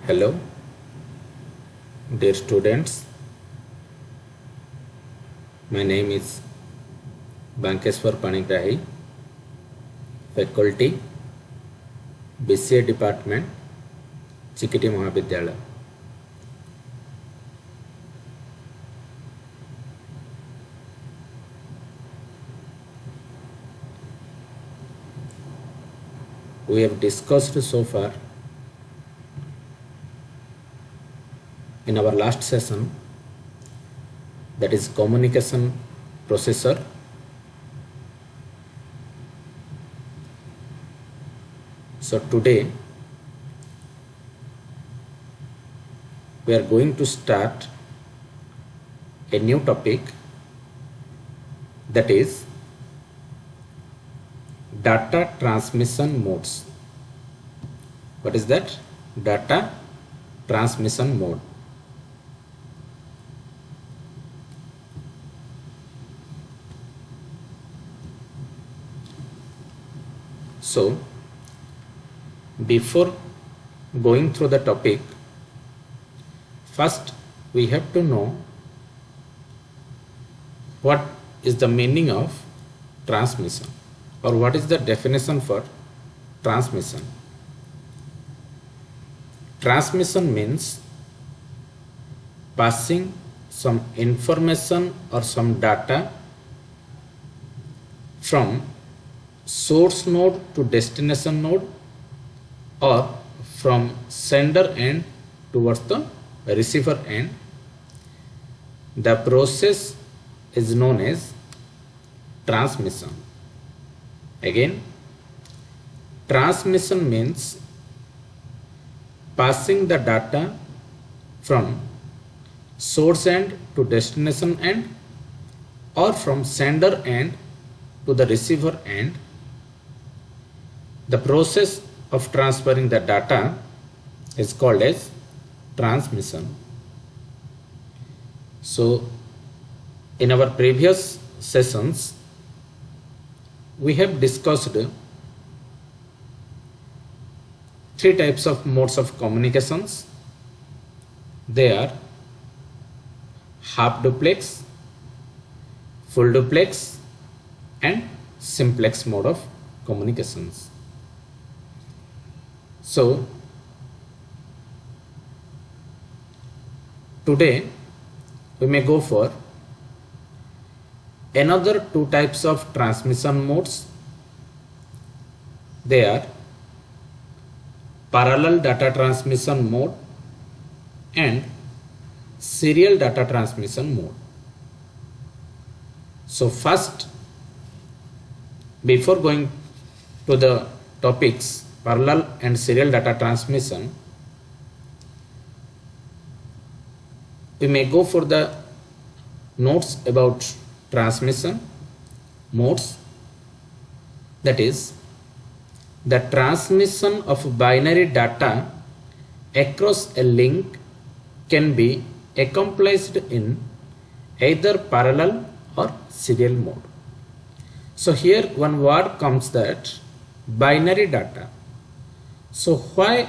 Hello, dear students. My name is Bankeswar Panigrahi, Faculty, BCA Department, Chikiti Mahavidyalaya. We have discussed so far in our last session, that is communication processor. So today we are going to start a new topic, that is data transmission modes. What is that? Data transmission mode. So before going through the topic, first we have to know what is the meaning of transmission, or what is the definition for transmission. Transmission means passing some information or some data from source node to destination node, or from sender end towards the receiver end. The process is known as transmission. Again, transmission means passing the data from source end to destination end, or from sender end to the receiver end. The process of transferring the data is called as transmission. So in our previous sessions we have discussed three types of modes of communications. They are half duplex, full duplex, and simplex mode of communications. So today we may go for another two types of transmission modes. They are parallel data transmission mode and serial data transmission mode. So first, before going to the topics parallel and serial data transmission, we may go for the notes about transmission modes. That is, the transmission of binary data across a link can be accomplished in either parallel or serial mode. So here one word comes, that binary data. So why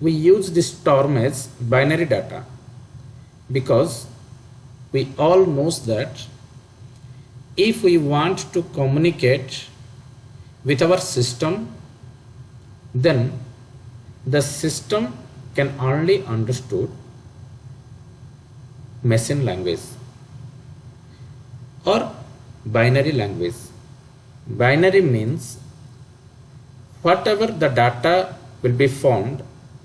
we use this term as binary data? Because we all know that if we want to communicate with our system, then the system can only understood machine language or binary language. Binary means whatever the data will be formed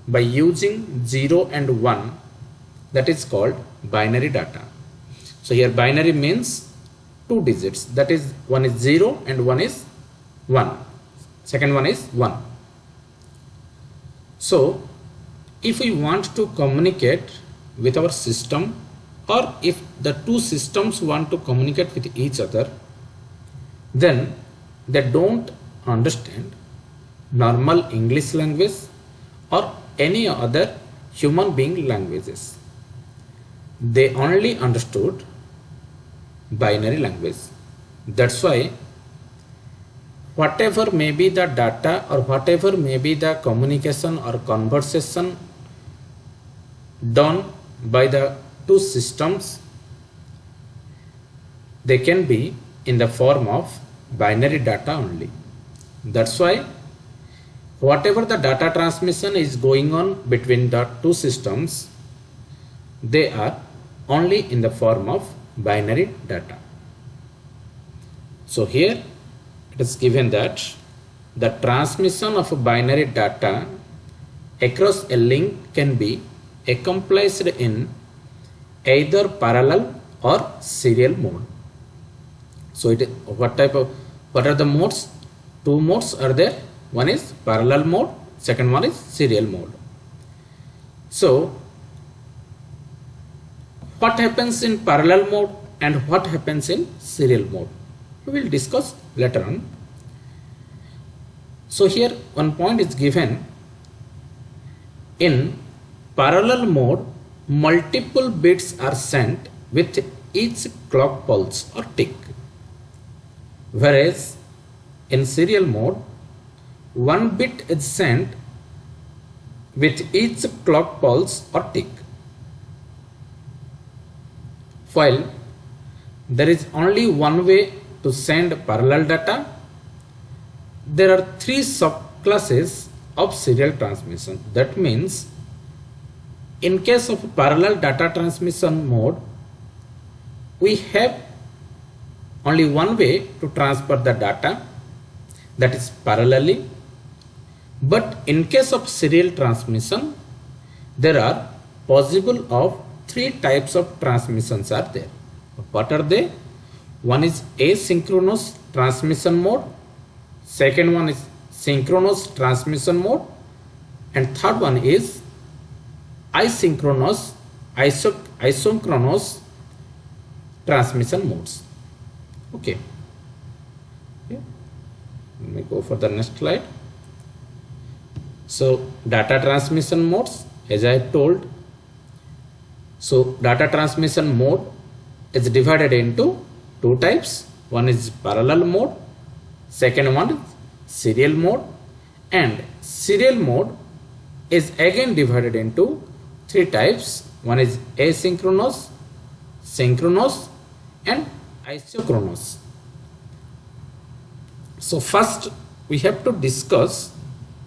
by using 0 and 1, that is called binary data. So here binary means two digits, that is one is 0 and one is 1. Second one is 1. So if we want to communicate with our system, or if the two systems want to communicate with each other, then they don't understand normal English language or any other human being languages. They only understood binary language. That's why whatever may be the data or whatever may be the communication or conversation done by the two systems, they can be in the form of binary data only. That's why whatever the data transmission is going on between the two systems, they are only in the form of binary data. So here it is given that the transmission of binary data across a link can be accomplished in either parallel or serial mode. So what are the modes? Two modes are there. One is parallel mode, second one is serial mode. So what happens in parallel mode and what happens in serial mode, we will discuss later on. So here one point is given. In parallel mode, multiple bits are sent with each clock pulse or tick, whereas in serial mode, one bit is sent with each clock pulse or tick. While there is only one way to send parallel data, there are three subclasses of serial transmission. That means in case of parallel data transmission mode, we have only one way to transfer the data, that is parallelly. But in case of serial transmission, there are possible of three types of transmissions are there. What are they? One is asynchronous transmission mode, second one is synchronous transmission mode, and third one is isochronous transmission modes. Okay. Let me go for the next slide. So data transmission modes, as I have told. So data transmission mode is divided into two types. One is parallel mode, second one is serial mode, and serial mode is again divided into three types. One is asynchronous, synchronous, and isochronous. So first we have to discuss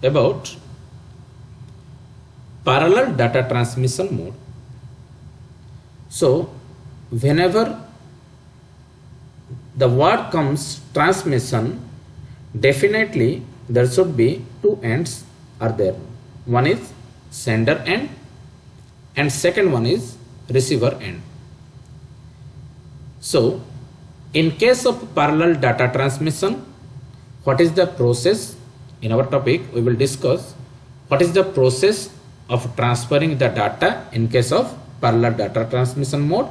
about parallel data transmission mode. So whenever the word comes transmission, definitely there should be two ends are there. One is sender end and second one is receiver end. So in case of parallel data transmission, what is the process? In our topic we will discuss what is the process of transferring the data in case of parallel data transmission mode.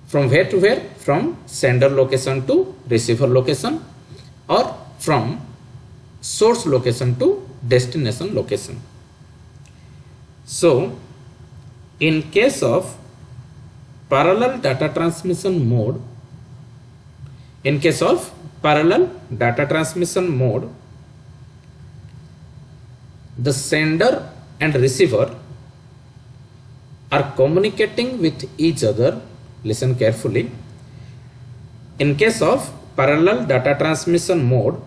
From where to where? From sender location to receiver location, or from source location to destination location. So in case of parallel data transmission mode, the sender and receiver are communicating with each other. Listen carefully. In case of parallel data transmission mode,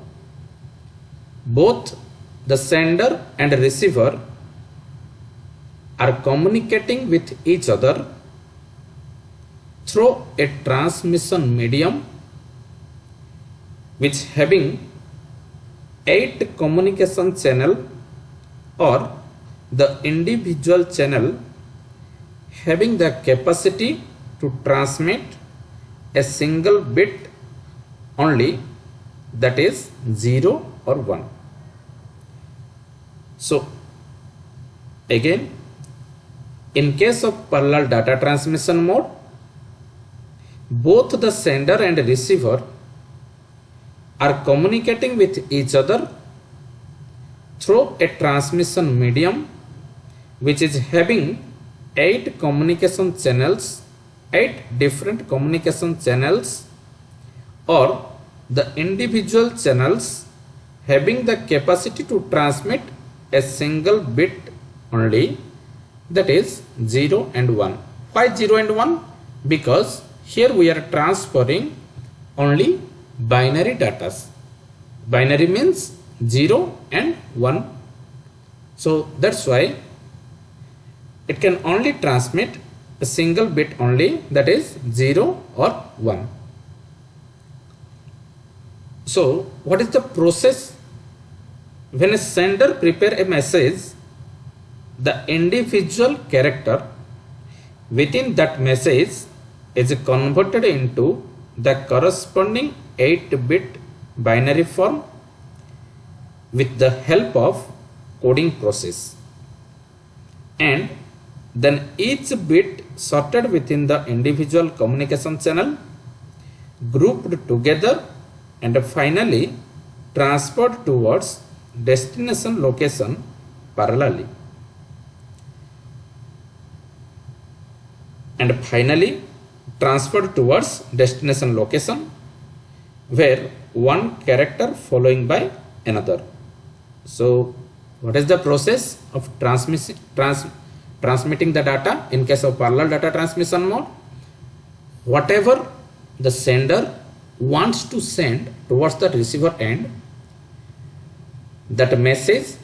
both the sender and receiver are communicating with each other through a transmission medium which having 8 communication channel, or the individual channel having the capacity to transmit a single bit only, that is 0 or 1. So again, in case of parallel data transmission mode, both the sender and receiver are communicating with each other through a transmission medium which is having 8 communication channels, 8 different communication channels, or the individual channels having the capacity to transmit a single bit only, that is 0 and 1. Why 0 and 1? Because here we are transferring only binary data. Binary means 0 and 1. So that's why it can only transmit a single bit only, that is 0 or 1. So what is the process? When a sender prepare a message, the individual character within that message is converted into the corresponding 8-bit binary form with the help of coding process, and then each bit sorted within the individual communication channel, grouped together, and finally transferred towards destination location parallelly. And finally transferred towards destination location where one character following by another. So what is the process of transmitting the data in case of parallel data transmission mode? Whatever the sender wants to send towards the receiver end, that message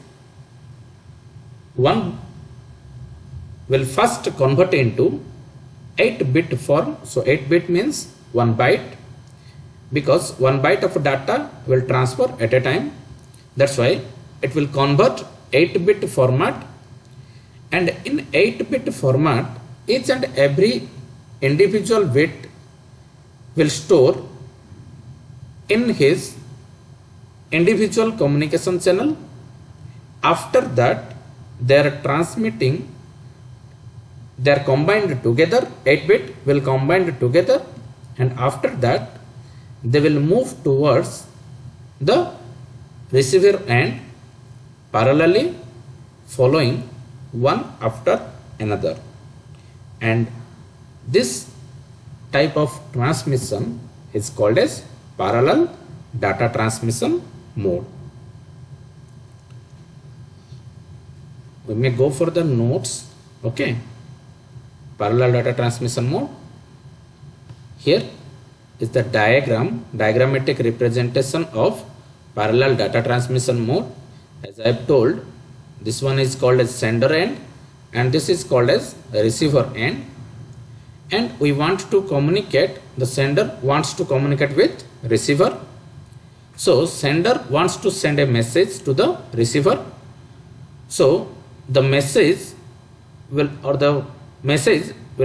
one will first convert into 8-bit form. So 8-bit means 1 byte, because 1 byte of data will transfer at a time. That's why it will convert 8-bit format, and in 8-bit format each and every individual bit will store in his individual communication channel. After that they are transmitting, they are combined together, 8-bit will combined together, and after that they will move towards the receiver end parallelly, following one after another. And this type of transmission is called as parallel data transmission mode. We may go for the notes. Okay, parallel data transmission mode. Here is the diagrammatic representation of parallel data transmission mode. As I have told, this one is called as sender end and this is called as receiver end, and we want to communicate, the sender wants to communicate with receiver. So sender wants to send a message to the receiver. So the message will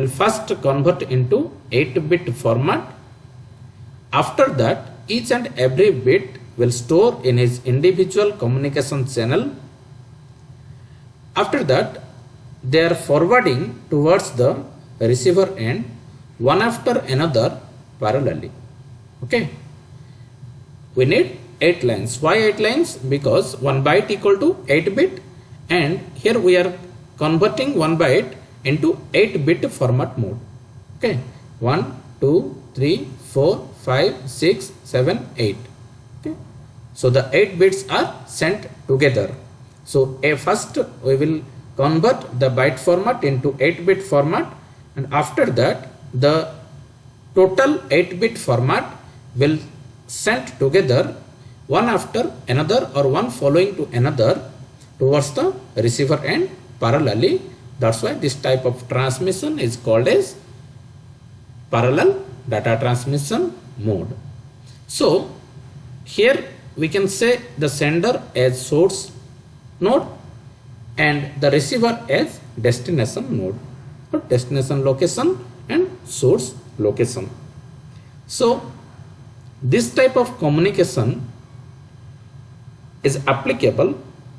first convert into 8-bit format. After that each and every bit will store in his individual communication channel. After that they are forwarding towards the receiver end one after another parallelly. Okay, we need 8 lines. Why 8 lines? Because 1 byte equal to 8-bit, and here we are converting 1 byte into 8-bit format mode. Okay, 1 2 3 4 5 6 7 8. Okay, so the 8 bits are sent together. So first we will convert the byte format into 8-bit format, and after that the total 8-bit format will sent together one after another or one following to another towards the receiver end parallelly. That's why this type of transmission is called as parallel data transmission mode. So here we can say the sender as source node and the receiver as destination node, or destination location and source location. So this type of communication is applicable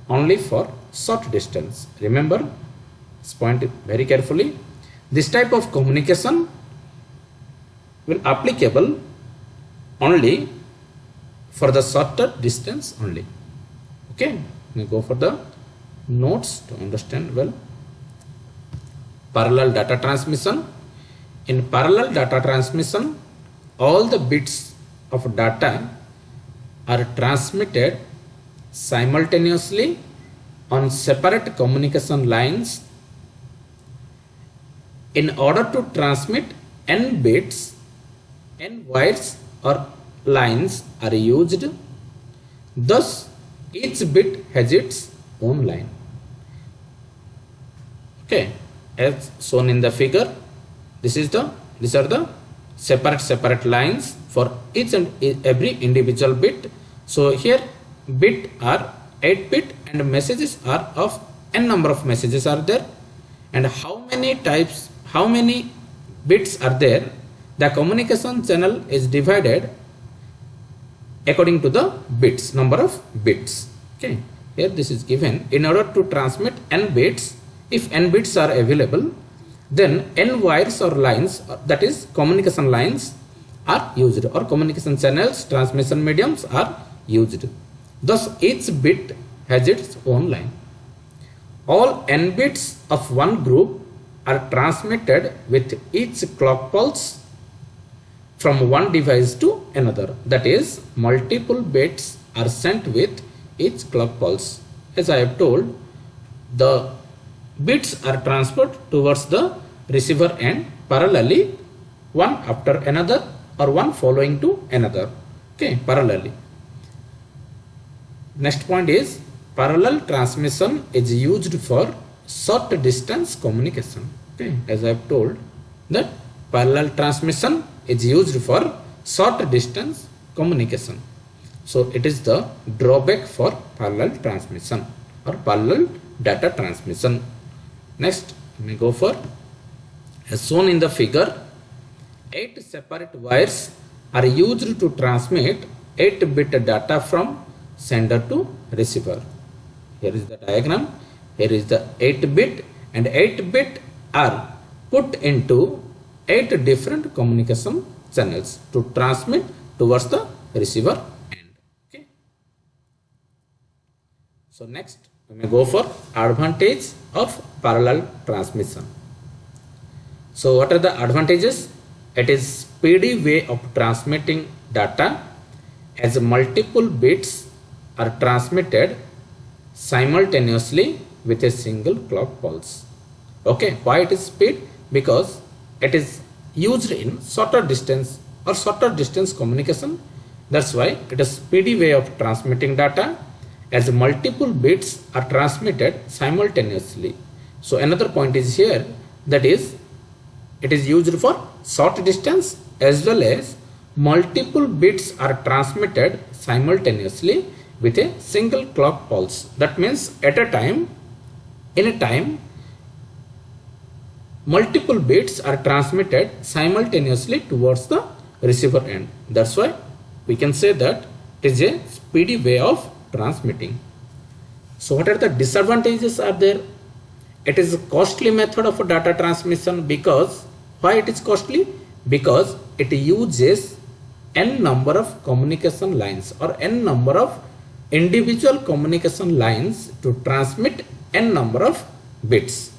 only for short distance. Remember this point very carefully. This type of communication will applicable only for the shorter distance only. Okay, we go for the notes to understand well. Parallel data transmission. In parallel data transmission, all the bits of data are transmitted simultaneously on separate communication lines in order to transmit n bits, n wires or lines are used. Thus, each bit has its own line. Okay, as shown in the figure, these are the separate lines for each and every individual bit. So here bit are 8 bit and messages are of n number of messages are there, and how many bits are there, the communication channel is divided according to the bits, number of bits. Okay, here this is given. In order to transmit n bits, if n bits are available, then n wires or lines, that is communication lines, are used, or communication channels, transmission mediums are used. Thus each bit has its own line. All n bits of one group are transmitted with each clock pulse from one device to another. That is, multiple bits are sent with each clock pulse. As I have told, the bits are transferred towards the receiver end parallelly, one after another or one following to another. Okay, parallelly. Next point is, parallel transmission is used for short distance communication. Okay, as I have told that parallel transmission is used for short distance communication. So it is the drawback for parallel transmission or parallel data transmission. Next, we go for, as shown in the figure, 8 separate wires are used to transmit 8-bit data from sender to receiver. Here is the diagram. Here is the 8-bit, and 8-bit are put into 8 different communication channels to transmit towards the receiver end. Okay. So next, we may go for advantage of parallel transmission. So what are the advantages? It is speedy way of transmitting data, as multiple bits are transmitted simultaneously with a single clock pulse. Okay, why it is speed? Because it is used in shorter distance or shorter distance communication. That's why it is speedy way of transmitting data, as multiple bits are transmitted simultaneously. So another point is here, that is, it is used for short distance as well as multiple bits are transmitted simultaneously with a single clock pulse. That means at a time, in a time, multiple bits are transmitted simultaneously towards the receiver end. That's why we can say that it is a speedy way of transmitting. So what are the disadvantages are there? It is a costly method of data transmission. Because why it is costly? Because it uses n number of communication lines or n number of individual communication lines to transmit n number of bits.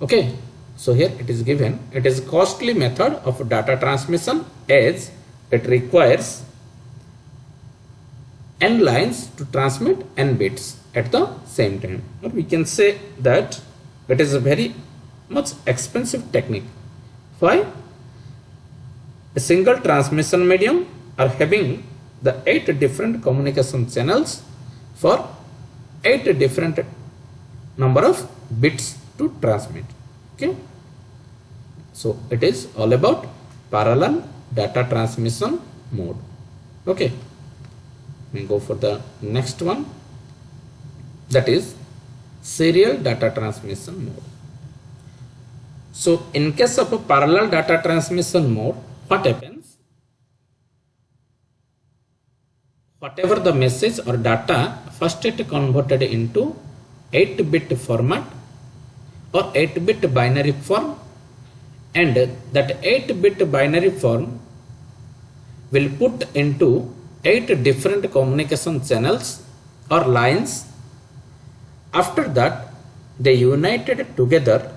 Okay, so here it is given, it is a costly method of data transmission, as it requires n lines to transmit n bits at the same time. Or we can say that it is a very much expensive technique. Why? A single transmission medium are having the 8 different communication channels for 8 different number of bits to transmit. Okay, so it is all about parallel data transmission mode. Okay, we go for the next one, that is serial data transmission mode. So in case of a parallel data transmission mode, what happens? Whatever the message or data, first it converted into 8-bit format or 8-bit binary form, and that 8-bit binary form will put into 8 different communication channels or lines. After that, they united together,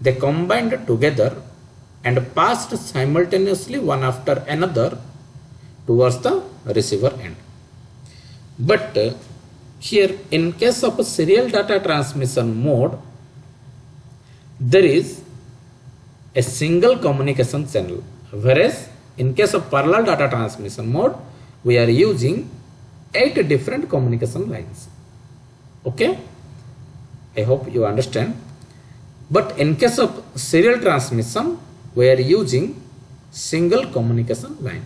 they combined together and passed simultaneously one after another towards the receiver end. But here, in case of a serial data transmission mode, there is a single communication channel, whereas in case of parallel data transmission mode, we are using 8 different communication lines. Okay, I hope you understand. But in case of serial transmission, we are using single communication line.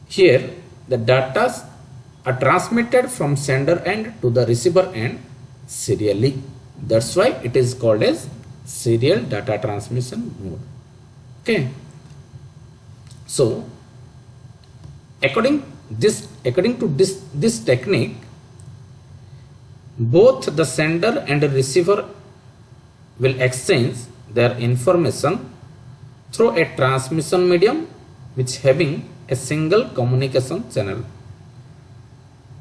Here the data are transmitted from sender end to the receiver end serially. That's why it is called as serial data transmission mode. Okay, so according to this technique, both the sender and the receiver will exchange their information through a transmission medium which having a single communication channel.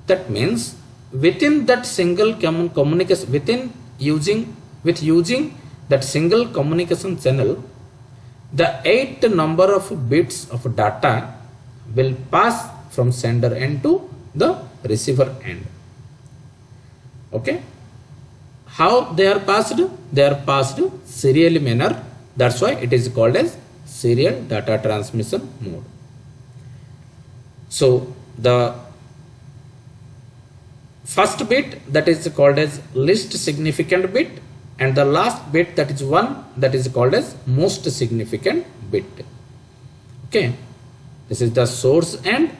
That means within that single communication, using that single communication channel, the 8 number of bits of data will pass from sender end to the receiver end. Okay, how they are passed? They are passed serially manner. That's why it is called as serial data transmission mode. So the first bit, that is called as least significant bit, and the last bit, that is 1, that is called as most significant bit. Okay, this is the source end,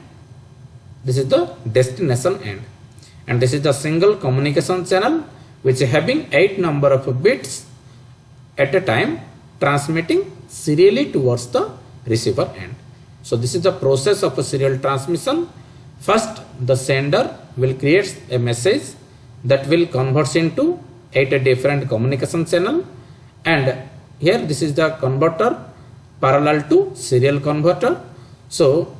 this is the destination end, and this is the single communication channel which is having 8 number of bits at a time transmitting serially towards the receiver end. So this is the process of a serial transmission. First, the sender will create a message that will convert into 8 different communication channel, and here this is the converter parallel to serial converter. So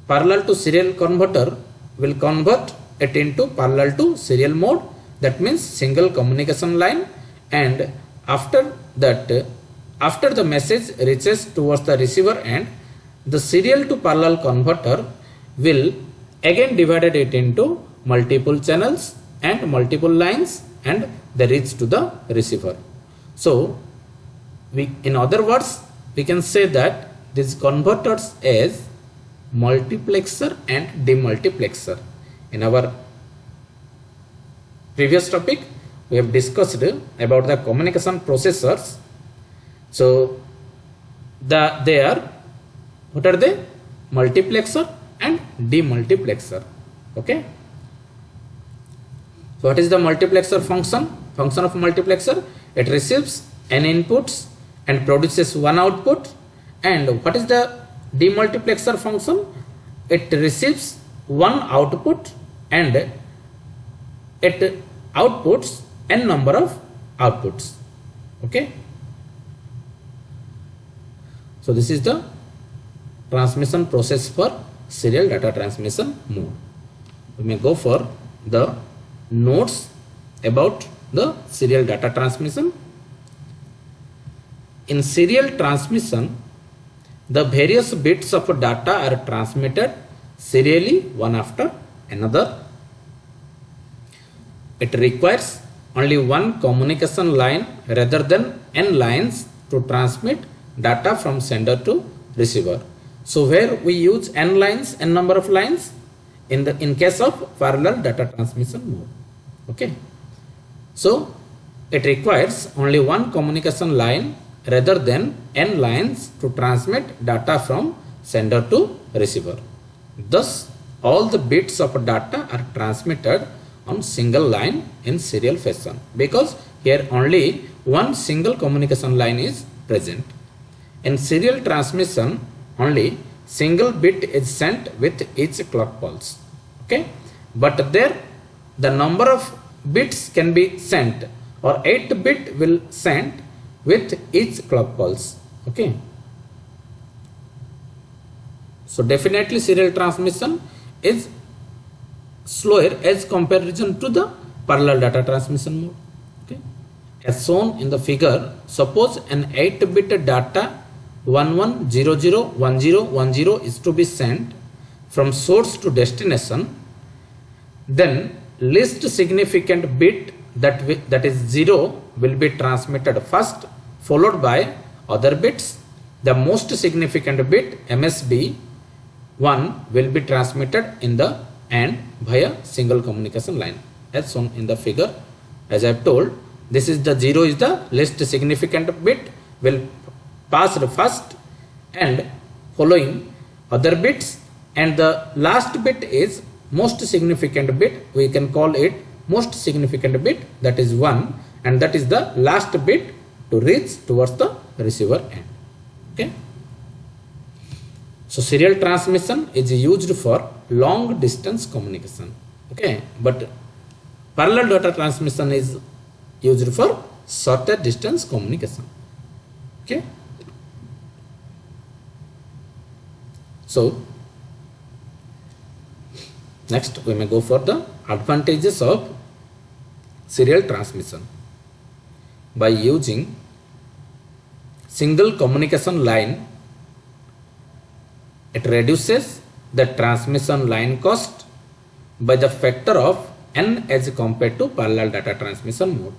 parallel to serial converter will convert it into parallel to serial mode, that means single communication line, and after that, after the message reaches towards the receiver end, the serial to parallel converter will again divided it into multiple channels and multiple lines, and they reach to the receiver. So in other words, we can say that these converters as multiplexer and demultiplexer. In our previous topic, we have discussed about the communication processors. So they are, what are they? Multiplexer and demultiplexer. Okay, so what is the multiplexer function? Function of multiplexer, it receives n inputs and produces 1 output. And what is the demultiplexer function? It receives 1 output and it outputs n number of outputs. Okay, so this is the transmission process for serial data transmission mode. We may go for the notes about the serial data transmission. In serial transmission, the various bits of data are transmitted serially one after another. It requires only one communication line rather than n lines to transmit data from sender to receiver. So where we use n lines, n number of lines, in case of parallel data transmission mode. Okay, so it requires only one communication line rather than n lines to transmit data from sender to receiver. Thus all the bits of data are transmitted on single line in serial fashion, because here only one single communication line is present. In serial transmission, only single bit is sent with each clock pulse. Okay, but there the number of bits can be sent, or 8 bit will sent with each clock pulse. Okay, so definitely serial transmission is slower as comparison to the parallel data transmission mode. Okay, as shown in the figure, suppose an 8-bit data 11001010 is to be sent from source to destination, then least significant bit that is 0 will be transmitted first followed by other bits. The most significant bit MSB 1 will be transmitted in the end via single communication line as shown in the figure. As I have told, this is the 0 is the least significant bit, will pass first and following other bits, and the last bit is most significant bit. We can call it most significant bit, that is 1, and that is the last bit to reach towards the receiver end. Okay. So serial transmission is used for long distance communication. Okay, but parallel data transmission is used for shorter distance communication. Okay. So next we may go for the advantages of serial transmission. By using single communication line, it reduces the transmission line cost by the factor of n as compared to parallel data transmission mode.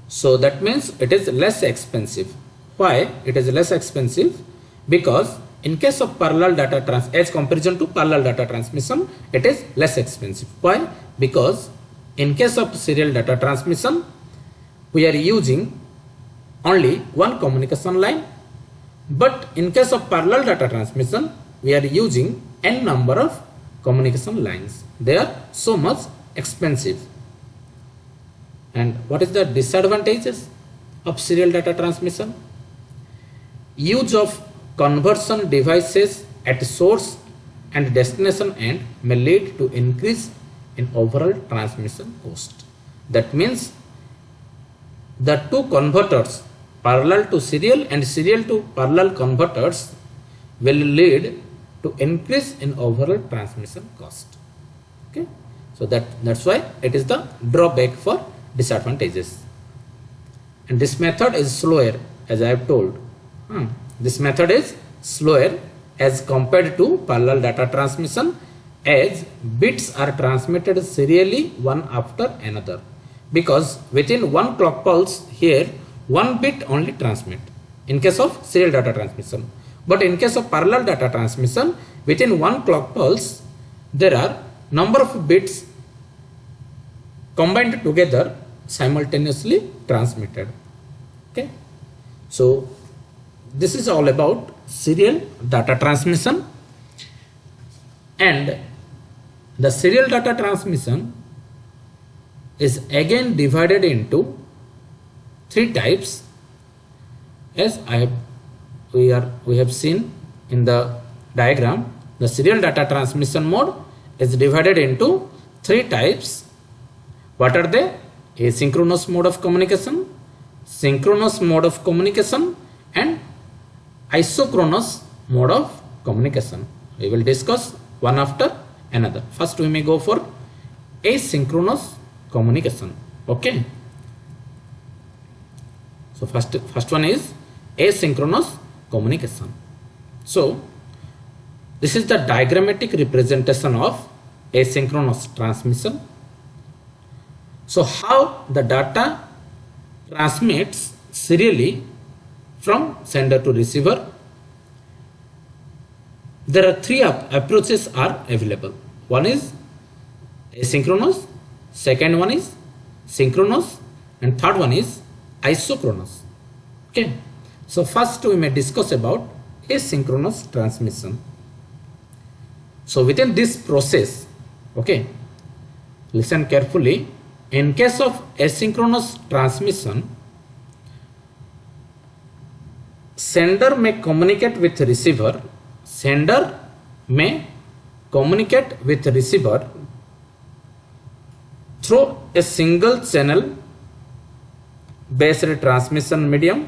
So that means it is less expensive. Why it is less expensive? Because in case of parallel data as comparison to parallel data transmission, it is less expensive. Why? Because in case of serial data transmission, we are using only one communication line, but in case of parallel data transmission, we are using n number of communication lines. They are so much expensive. And what is the disadvantages of serial data transmission? Use of conversion devices at source and destination end may lead to increase in overall transmission cost. That means the two converters, parallel to serial and serial to parallel converters, will lead to increase in overall transmission cost. Okay, so that's why it is the drawback for disadvantages. And this method is slower, as I have told. This method is slower as compared to parallel data transmission, as bits are transmitted serially one after another, because within one clock pulse here one bit only transmit in case of serial data transmission, but in case of parallel data transmission, within one clock pulse there are number of bits combined together simultaneously transmitted. Okay, so this is all about serial data transmission. And the serial data transmission is again divided into three types, as we have seen in the diagram. The serial data transmission mode is divided into three types. What are they? Asynchronous mode of communication, synchronous mode of communication, and isochronous mode of communication. We will discuss one after another. First we may go for asynchronous communication. Okay, so first one is asynchronous communication. So this is the diagrammatic representation of asynchronous transmission. So how the data transmits serially from sender to receiver? There are three approaches are available. One is asynchronous, second one is synchronous, and third one is isochronous. Okay, so first we may discuss about asynchronous transmission. So within this process, okay, listen carefully. In case of asynchronous transmission, sender may communicate with receiver. Sender may communicate with receiver through a single channel based transmission medium,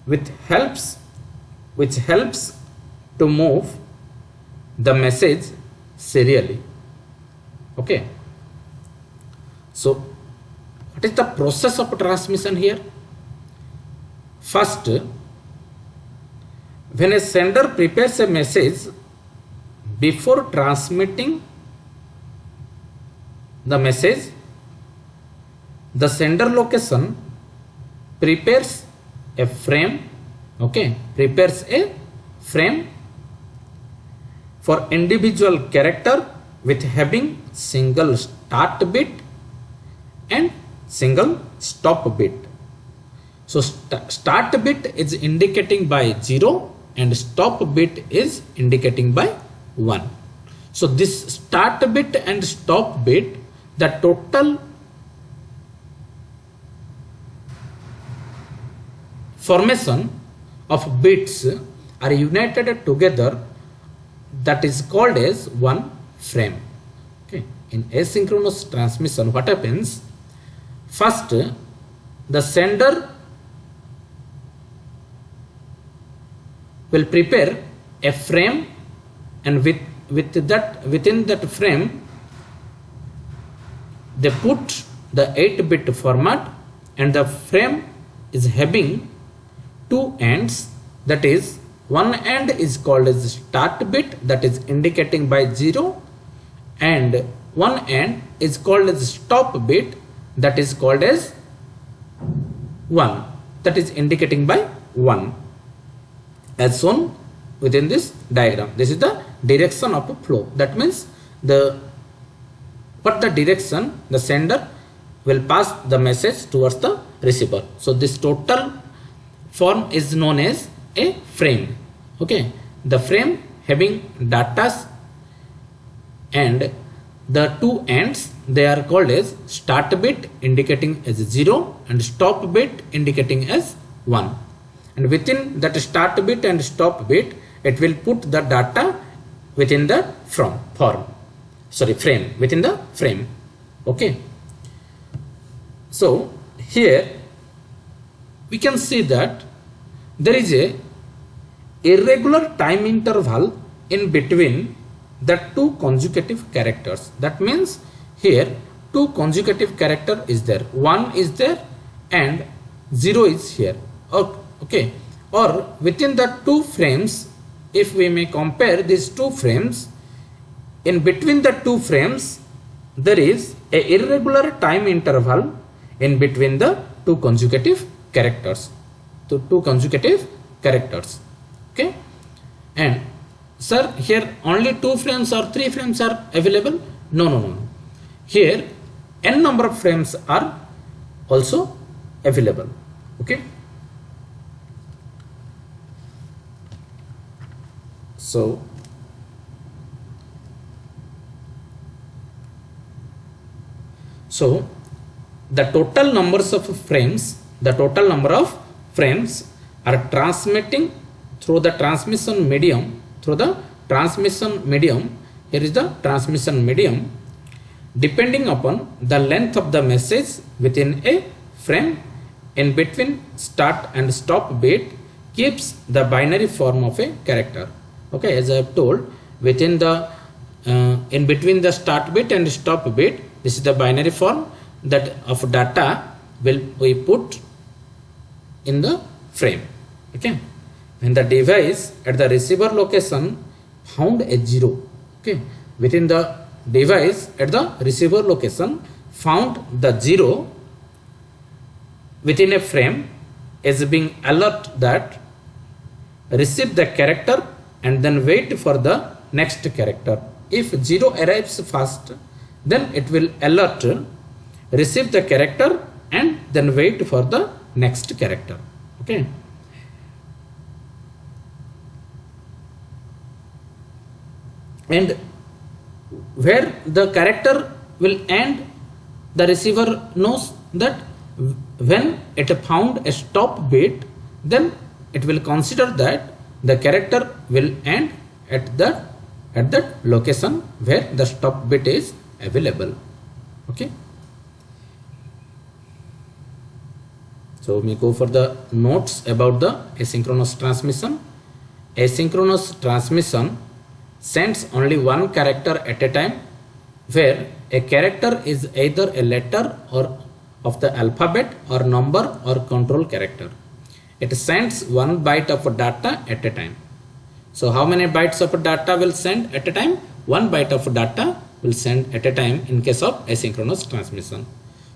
which helps to move the message serially. Okay, so what is the process of transmission here? First, when a sender prepares a message, before transmitting the message, the sender location prepares a frame, okay, prepares a frame for individual character with having single start bit and single stop bit. So start bit is indicating by 0 and stop bit is indicating by 1. So this start bit and stop bit, the total formation of bits are united together, that is called as one frame. Okay. In asynchronous transmission, what happens? First, the sender will prepare a frame, and within that frame they put the 8-bit format, and the frame is having two ends, that is one end is called as start bit, that is indicating by 0, and one end is called as stop bit, that is called as 1, that is indicating by 1, as shown within this diagram. This is the direction of a flow. That means the direction the sender will pass the message towards the receiver. So this total form is known as a frame. Okay, the frame having data and the two ends, they are called as start bit indicating as 0 and stop bit indicating as 1. And within that start bit and stop bit, it will put the data within the frame, within the frame. Okay. So here we can see that there is a irregular time interval in between the two consecutive characters. That means here two consecutive character is there, 1 is there and 0 is here. Okay, or within the two frames, if we may compare these two frames, in between the two frames there is a irregular time interval in between the two consecutive characters. Okay, and sir, here only 2 frames or 3 frames are available? No. Here n number of frames are also available. Okay. So the total numbers of frames, are transmitting through the transmission medium. Here is the transmission medium. Depending upon the length of the message within a frame, in between start and stop bit keeps the binary form of a character. Okay, as I have told, within the in between the start bit and stop bit, this is the binary form that of data will we put in the frame. Okay, when the device at the receiver location found a 0, okay, within the device at the receiver location found the 0 within a frame, is being alert that receive the character and then wait for the next character. If 0 arrives first, then it will alert, receive the character and then wait for the next character. Okay. And where the character will end, the receiver knows that when it found a stop bit, then it will consider that the character will end at that location where the stop bit is available. Okay. So we go for the notes about the asynchronous transmission. Asynchronous transmission sends only one character at a time, where a character is either a letter or of the alphabet or number or control character. It sends 1 byte of data at a time. So how many bytes of data will send at a time? 1 byte of data will send at a time in case of asynchronous transmission.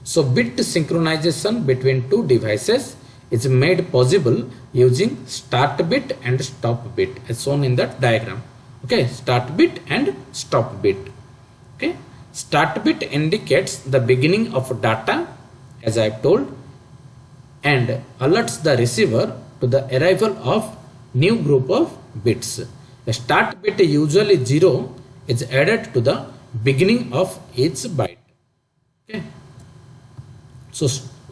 So bit synchronization between two devices is made possible using start bit and stop bit as shown in that diagram. Okay, start bit and stop bit. Okay, start bit indicates the beginning of data as I have told and alerts the receiver to the arrival of new group of bits. The start bit usually 0 is added to the beginning of each byte. Okay. So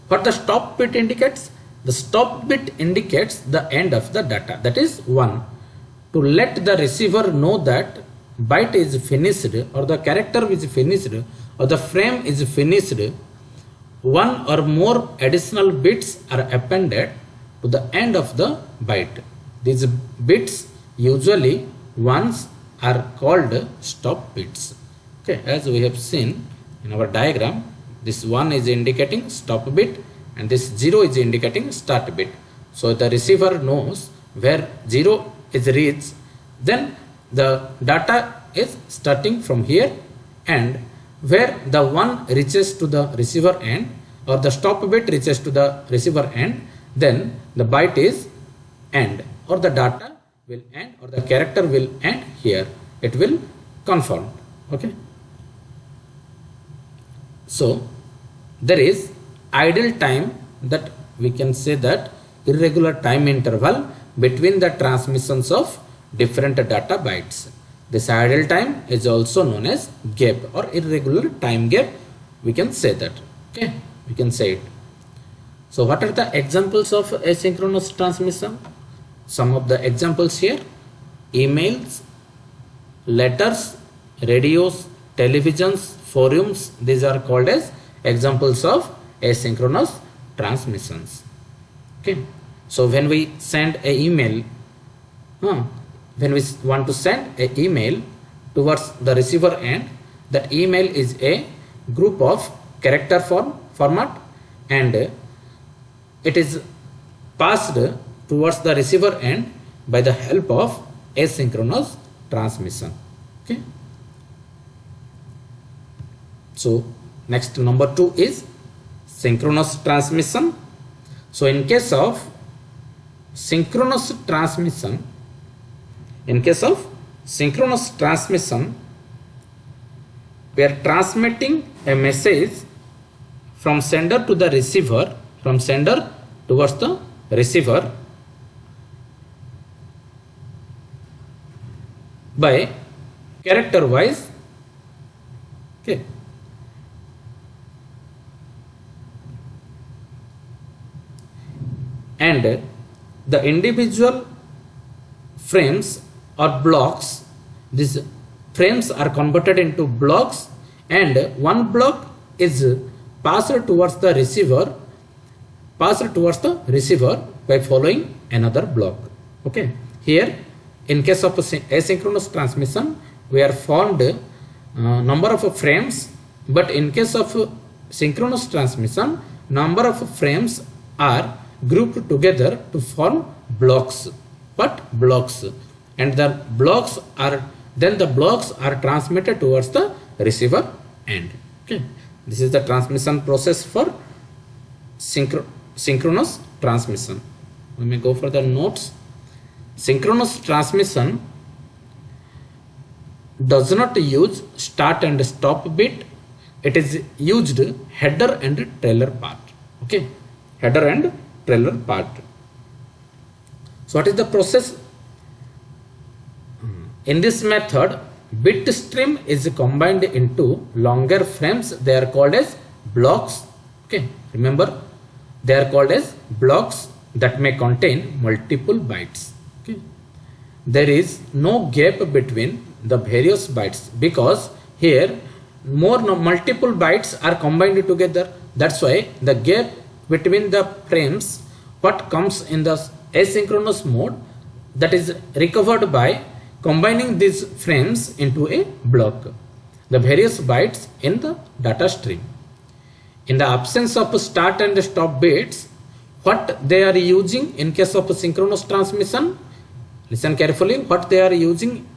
what the stop bit indicates? The stop bit indicates the end of the data, that is 1, to let the receiver know that byte is finished or the character is finished or the frame is finished. One or more additional bits are appended to the end of the byte. These bits usually ones are called stop bits. Okay, as we have seen in our diagram, this 1 is indicating stop bit and this 0 is indicating start bit. So the receiver knows where 0 is reached, then the data is starting from here, and where the 1 reaches to the receiver end or the stop bit reaches to the receiver end, then the byte is end or the data will end or the character will end here. It will confound. Okay. So there is idle time, that we can say that irregular time interval between the transmissions of different data bytes. This idle time is also known as gap or irregular time gap. We can say that. Okay, we can say it. So what are the examples of asynchronous transmission? Some of the examples here: emails, letters, radios, televisions, forums. These are called as examples of asynchronous transmissions. Okay, so when we send a email, when we want to send a email towards the receiver end, that email is a group of character format and it is passed towards the receiver end by the help of asynchronous transmission. Okay, so next, number 2 is synchronous transmission. So in case of synchronous transmission, we are transmitting a message from sender to the receiver, from sender towards the receiver by character wise. Okay, and the individual frames or blocks, these frames are converted into blocks and one block is passed towards the receiver by following another block. Okay, here in case of asynchronous transmission we are formed number of frames, but in case of synchronous transmission number of frames are grouped together to form blocks. What? Blocks. And the blocks are transmitted towards the receiver end. Okay, this is the transmission process for synchronous transmission. We may go for the notes. Synchronous transmission does not use start and stop bit. It is used header and trailer part. Okay, header and trailer part. So what is the process? In this method, bit stream is combined into longer frames. They are called as blocks. Okay, remember, they are called as blocks that may contain multiple bytes. Okay, there is no gap between the various bytes because here multiple bytes are combined together. That's why the gap between the frames, what comes in the asynchronous mode, that is recovered by combining these frames into a block, the various bytes in the data stream. In the absence of start and stop bits, what they are using in case of synchronous transmission, listen carefully, what they are using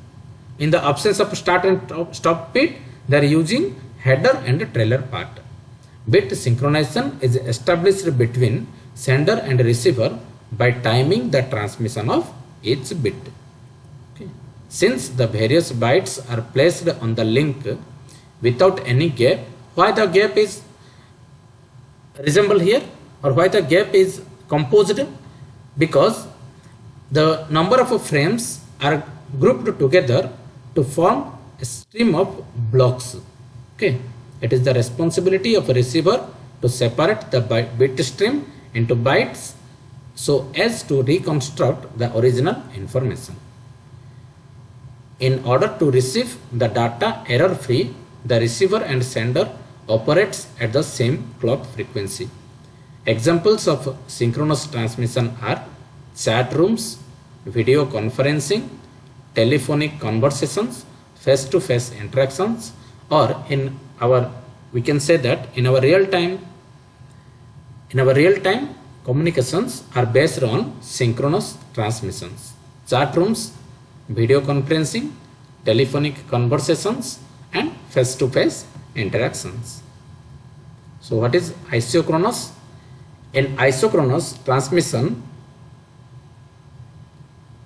in the absence of start and stop bit, they are using header and trailer part. Bit synchronization is established between sender and receiver by timing the transmission of each bit. Okay. Since the various bytes are placed on the link without any gap, why the gap is resemble here, or why the gap is composed? Because the number of frames are grouped together to form a stream of blocks. Okay, it is the responsibility of a receiver to separate the bit stream into bytes so as to reconstruct the original information. In order to receive the data error free, the receiver and sender operates at the same clock frequency. Examples of synchronous transmission are chat rooms, video conferencing, telephonic conversations, face-to-face interactions, or we can say that in our real time communications are based on synchronous transmissions. Chat rooms, video conferencing, telephonic conversations, and face-to-face interactions. So what is isochronous? In isochronous transmission,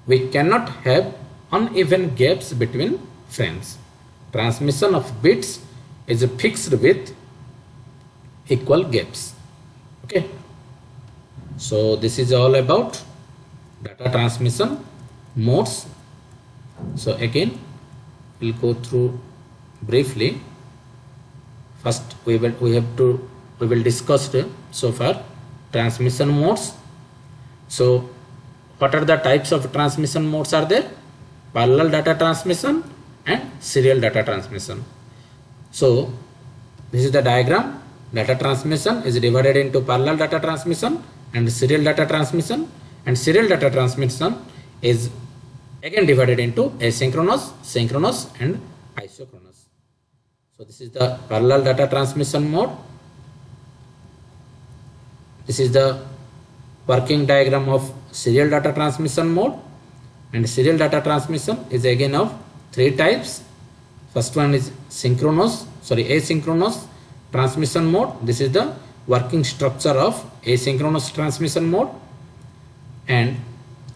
we cannot have uneven gaps between frames. Transmission of bits is fixed with equal gaps. Okay. So this is all about data transmission modes. So again, we'll go through briefly. First, we will discuss so far transmission modes. So what are the types of transmission modes are there? Parallel data transmission and serial data transmission. So this is the diagram. Data transmission is divided into parallel data transmission and serial data transmission, and serial data transmission is again divided into asynchronous, synchronous, and isochronous. So this is the parallel data transmission mode. This is the working diagram of serial data transmission mode, and serial data transmission is again of three types. First one is asynchronous transmission mode. This is the working structure of asynchronous transmission mode, and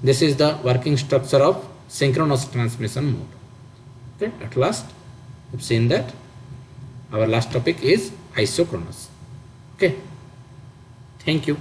this is the working structure of synchronous transmission mode. Okay, at last we've seen that our last topic is isochronous. Okay, thank you.